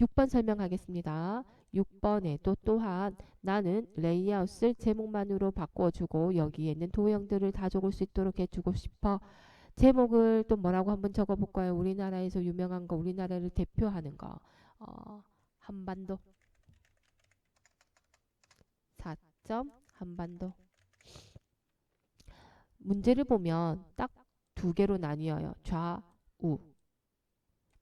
6번 설명하겠습니다. 6번에도 또한 나는 레이아웃을 제목만으로 바꿔주고 여기에 있는 도형들을 다 적을 수 있도록 해주고 싶어. 제목을 또 뭐라고 한번 적어볼까요? 우리나라에서 유명한 거, 우리나라를 대표하는 거. 한반도. 4점 한반도. 문제를 보면 딱 두 개로 나뉘어요. 좌우.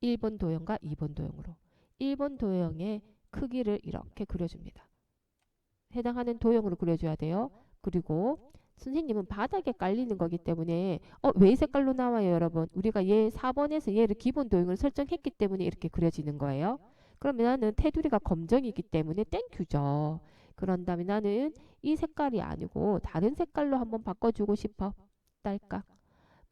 1번 도형과 2번 도형으로. 1번 도형의 크기를 이렇게 그려줍니다. 해당하는 도형으로 그려줘야 돼요. 그리고 선생님은 바닥에 깔리는 거기 때문에 왜 이 색깔로 나와요, 여러분? 우리가 얘 4번에서 얘를 기본 도형을 설정했기 때문에 이렇게 그려지는 거예요. 그러면 나는 테두리가 검정이기 때문에 땡큐죠. 그런 다음에 나는 이 색깔이 아니고 다른 색깔로 한번 바꿔주고 싶어. 딸깍.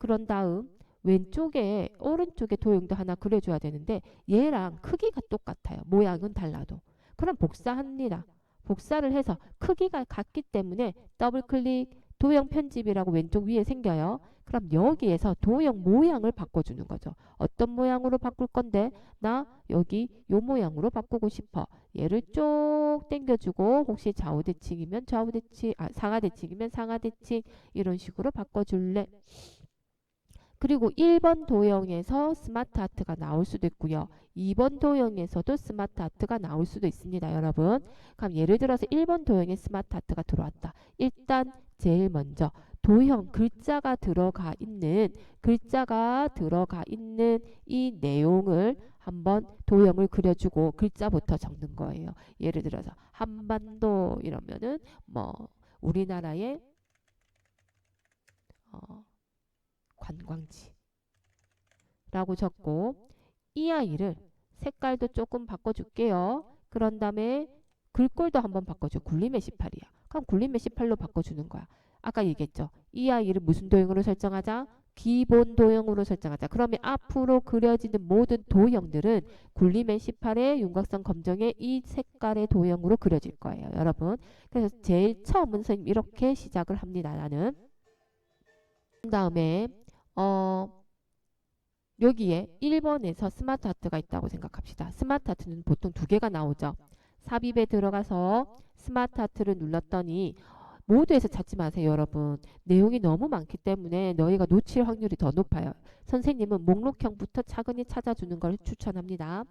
그런 다음 왼쪽에 오른쪽에 도형도 하나 그려줘야 되는데 얘랑 크기가 똑같아요. 모양은 달라도. 그럼 복사합니다. 복사를 해서 크기가 같기 때문에 더블 클릭 도형 편집이라고 왼쪽 위에 생겨요. 그럼 여기에서 도형 모양을 바꿔주는 거죠. 어떤 모양으로 바꿀 건데 나 여기 요 모양으로 바꾸고 싶어. 얘를 쭉 당겨주고 혹시 좌우대칭이면 좌우대칭, 상하대칭이면 상하대칭 이런 식으로 바꿔줄래. 그리고 1번 도형에서 스마트 아트가 나올 수도 있고요. 2번 도형에서도 스마트 아트가 나올 수도 있습니다, 여러분. 그럼 예를 들어서 1번 도형에 스마트 아트가 들어왔다. 일단 제일 먼저 도형 글자가 들어가 있는 이 내용을 한번 도형을 그려주고 글자부터 적는 거예요. 예를 들어서 한반도 이러면은 뭐 우리나라의 관광지라고 적고 이 아이를 색깔도 조금 바꿔줄게요. 그런 다음에 글꼴도 한번 바꿔줘. 굴림의 18이야. 그럼 굴림의 18로 바꿔주는 거야. 아까 얘기했죠. 이 아이를 무슨 도형으로 설정하자? 기본 도형으로 설정하자. 그러면 앞으로 그려지는 모든 도형들은 굴림의 18의 윤곽선 검정의 이 색깔의 도형으로 그려질 거예요. 여러분. 그래서 제일 처음은 선생님 이렇게 시작을 합니다. 나는. 그 다음에 여기에 1번에서 스마트 아트가 있다고 생각합시다. 스마트 아트는 보통 두 개가 나오죠. 삽입에 들어가서 스마트 아트를 눌렀더니 모두에서 찾지 마세요, 여러분. 내용이 너무 많기 때문에 너희가 놓칠 확률이 더 높아요. 선생님은 목록형부터 차근히 찾아주는 걸 추천합니다.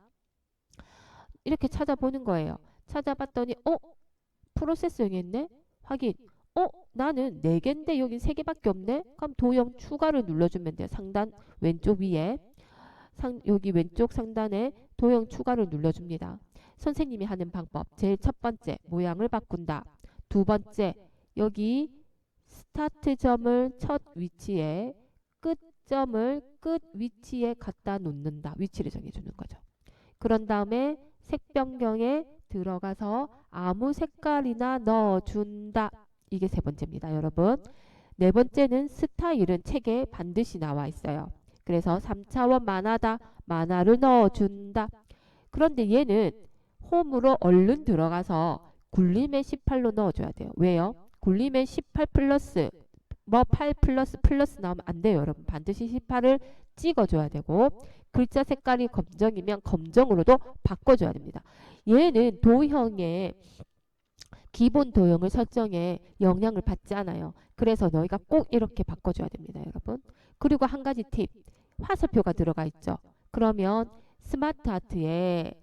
이렇게 찾아보는 거예요. 찾아봤더니 프로세스형이 있네? 확인. 나는 4개인데 여기 3개밖에 없네? 그럼 도형 추가를 눌러주면 돼요. 상단 왼쪽 위에 여기 왼쪽 상단에 도형 추가를 눌러줍니다. 선생님이 하는 방법. 제일 첫 번째 모양을 바꾼다. 두 번째 여기 스타트점을 첫 위치에 끝점을 끝 위치에 갖다 놓는다. 위치를 정해주는 거죠. 그런 다음에 색 변경에 들어가서 아무 색깔이나 넣어준다. 이게 세 번째입니다, 여러분. 네 번째는 스타일은 책에 반드시 나와 있어요. 그래서 3차원 만화다. 만화를 넣어준다. 그런데 얘는 홈으로 얼른 들어가서 굴림의 18로 넣어줘야 돼요. 왜요? 굴림의 18 플러스 8 플러스 나오면 안 돼요, 여러분. 반드시 18을 찍어줘야 되고 글자 색깔이 검정이면 검정으로도 바꿔줘야 됩니다. 얘는 도형의 기본 도형을 설정에 영향을 받지 않아요. 그래서 너희가 꼭 이렇게 바꿔줘야 됩니다, 여러분. 그리고 한 가지 팁. 화살표가 들어가 있죠. 그러면 스마트 아트의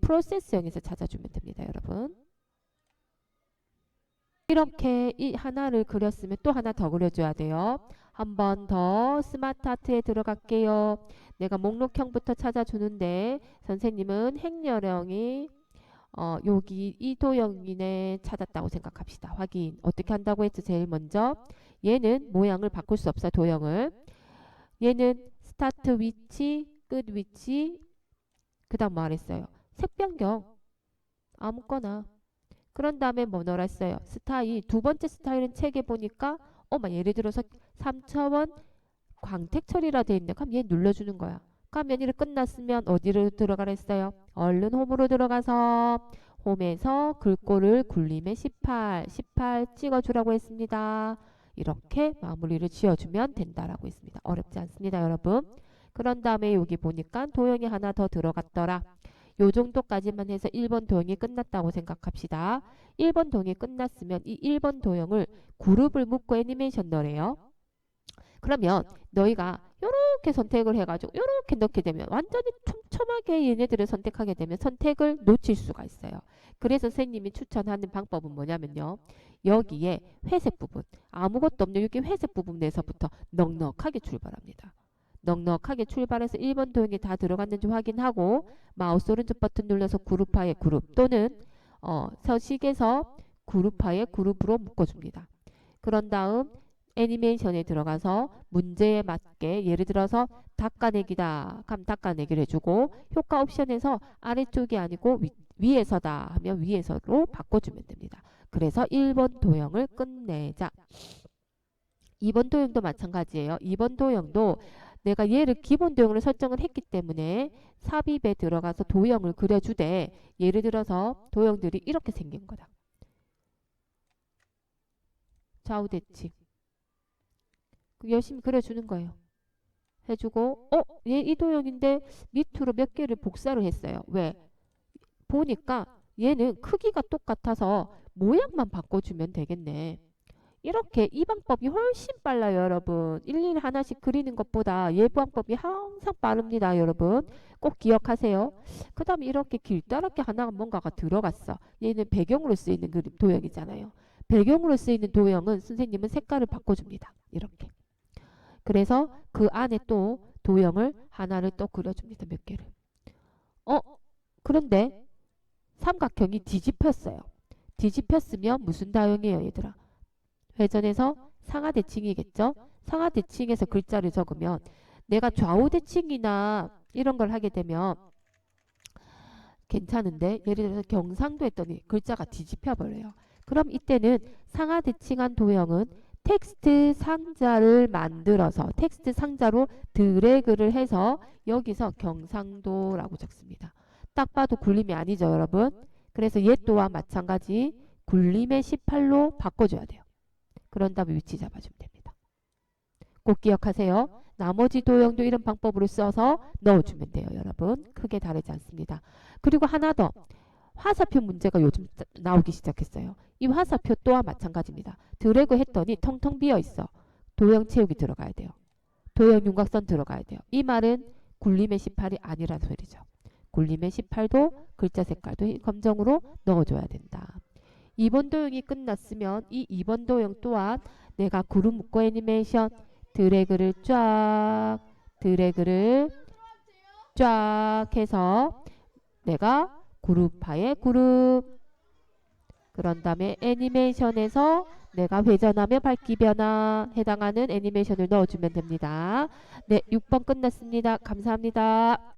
프로세스형에서 찾아주면 됩니다, 여러분. 이렇게 이 하나를 그렸으면 또 하나 더 그려줘야 돼요. 한 번 더 스마트 아트에 들어갈게요. 내가 목록형부터 찾아주는데 선생님은 행렬형이 여기 이 도형이네 찾았다고 생각합시다. 확인. 어떻게 한다고 했죠? 제일 먼저 얘는 모양을 바꿀 수 없어. 도형을. 얘는 스타트 위치, 끝 위치, 그 다음 뭐 하랬어요? 색 변경. 아무거나. 그런 다음에 뭐 넣으라 했어요? 스타일. 두 번째 스타일은 책에 보니까 예를 들어서 3차원 광택 처리라 돼 있네. 그럼 얘 눌러주는 거야. 그러면 일이 끝났으면 어디로 들어가라 했어요? 얼른 홈으로 들어가서 홈에서 글꼴을 굴림에 18 찍어주라고 했습니다. 이렇게 마무리를 지어주면 된다라고 했습니다. 어렵지 않습니다, 여러분. 그런 다음에 여기 보니까 도형이 하나 더 들어갔더라. 요 정도까지만 해서 1번 도형이 끝났다고 생각합시다. 1번 도형이 끝났으면 이 1번 도형을 그룹을 묶고 애니메이션 넣으래요. 그러면 너희가 요렇게 선택을 해가지고 요렇게 넣게 되면 완전히 촘촘하게 얘네들을 선택하게 되면 선택을 놓칠 수가 있어요. 그래서 선생님이 추천하는 방법은 뭐냐면요. 여기에 회색 부분, 아무것도 없는 여기 회색 부분에서부터 넉넉하게 출발합니다. 넉넉하게 출발해서 1번 도형이 다 들어갔는지 확인하고 마우스 오른쪽 버튼 눌러서 그룹하에 그룹 또는 서식에서 그룹하에 그룹으로 묶어줍니다. 그런 다음 애니메이션에 들어가서 문제에 맞게 예를 들어서 닦아내기다 하면 닦아내기를 해주고 효과 옵션에서 아래쪽이 아니고 위에서다 하면 위에서로 바꿔주면 됩니다. 그래서 1번 도형을 끝내자. 2번 도형도 마찬가지예요. 2번 도형도 내가 얘를 기본 도형으로 설정을 했기 때문에 삽입에 들어가서 도형을 그려주되 예를 들어서 도형들이 이렇게 생긴 거다. 좌우대칭. 열심히 그려주는 거예요. 해주고 얘 이 도형인데 밑으로 몇 개를 복사를 했어요. 왜? 보니까 얘는 크기가 똑같아서 모양만 바꿔주면 되겠네. 이렇게 이 방법이 훨씬 빨라요, 여러분. 일일이 하나씩 그리는 것보다 얘 방법이 항상 빠릅니다, 여러분. 꼭 기억하세요. 그 다음에 이렇게 길다랗게 하나가 뭔가가 들어갔어. 얘는 배경으로 쓰이는 그림 도형이잖아요. 배경으로 쓰이는 도형은 선생님은 색깔을 바꿔줍니다. 이렇게. 그래서 그 안에 또 도형을 하나를 또 그려줍니다. 몇 개를. 그런데 삼각형이 뒤집혔어요. 뒤집혔으면 무슨 도형이에요, 얘들아? 회전해서 상하대칭이겠죠? 상하대칭에서 글자를 적으면 내가 좌우대칭이나 이런 걸 하게 되면 괜찮은데 예를 들어서 경상도 했더니 글자가 뒤집혀 버려요. 그럼 이때는 상하대칭한 도형은 텍스트 상자를 만들어서 텍스트 상자로 드래그를 해서 여기서 경상도라고 적습니다. 딱 봐도 굴림이 아니죠, 여러분? 그래서 얘 또한 마찬가지 굴림의 18로 바꿔줘야 돼요. 그런 다음에 위치 잡아주면 됩니다. 꼭 기억하세요. 나머지 도형도 이런 방법으로 써서 넣어주면 돼요, 여러분. 크게 다르지 않습니다. 그리고 하나 더. 화살표 문제가 요즘 나오기 시작했어요. 이 화살표 또한 마찬가지입니다. 드래그 했더니 텅텅 비어 있어. 도형 채우기 들어가야 돼요. 도형 윤곽선 들어가야 돼요. 이 말은 굴림의 18이 아니란 소리죠. 굴림의 18도 글자 색깔도 검정으로 넣어줘야 된다. 2번 도형이 끝났으면 이 2번 도형 또한 내가 그룹 묶어 애니메이션 드래그를 쫙 해서 내가 그룹하에 그룹 그런 다음에 애니메이션에서 내가 회전하며 밝기 변화 해당하는 애니메이션을 넣어주면 됩니다. 네, 6번 끝났습니다. 감사합니다.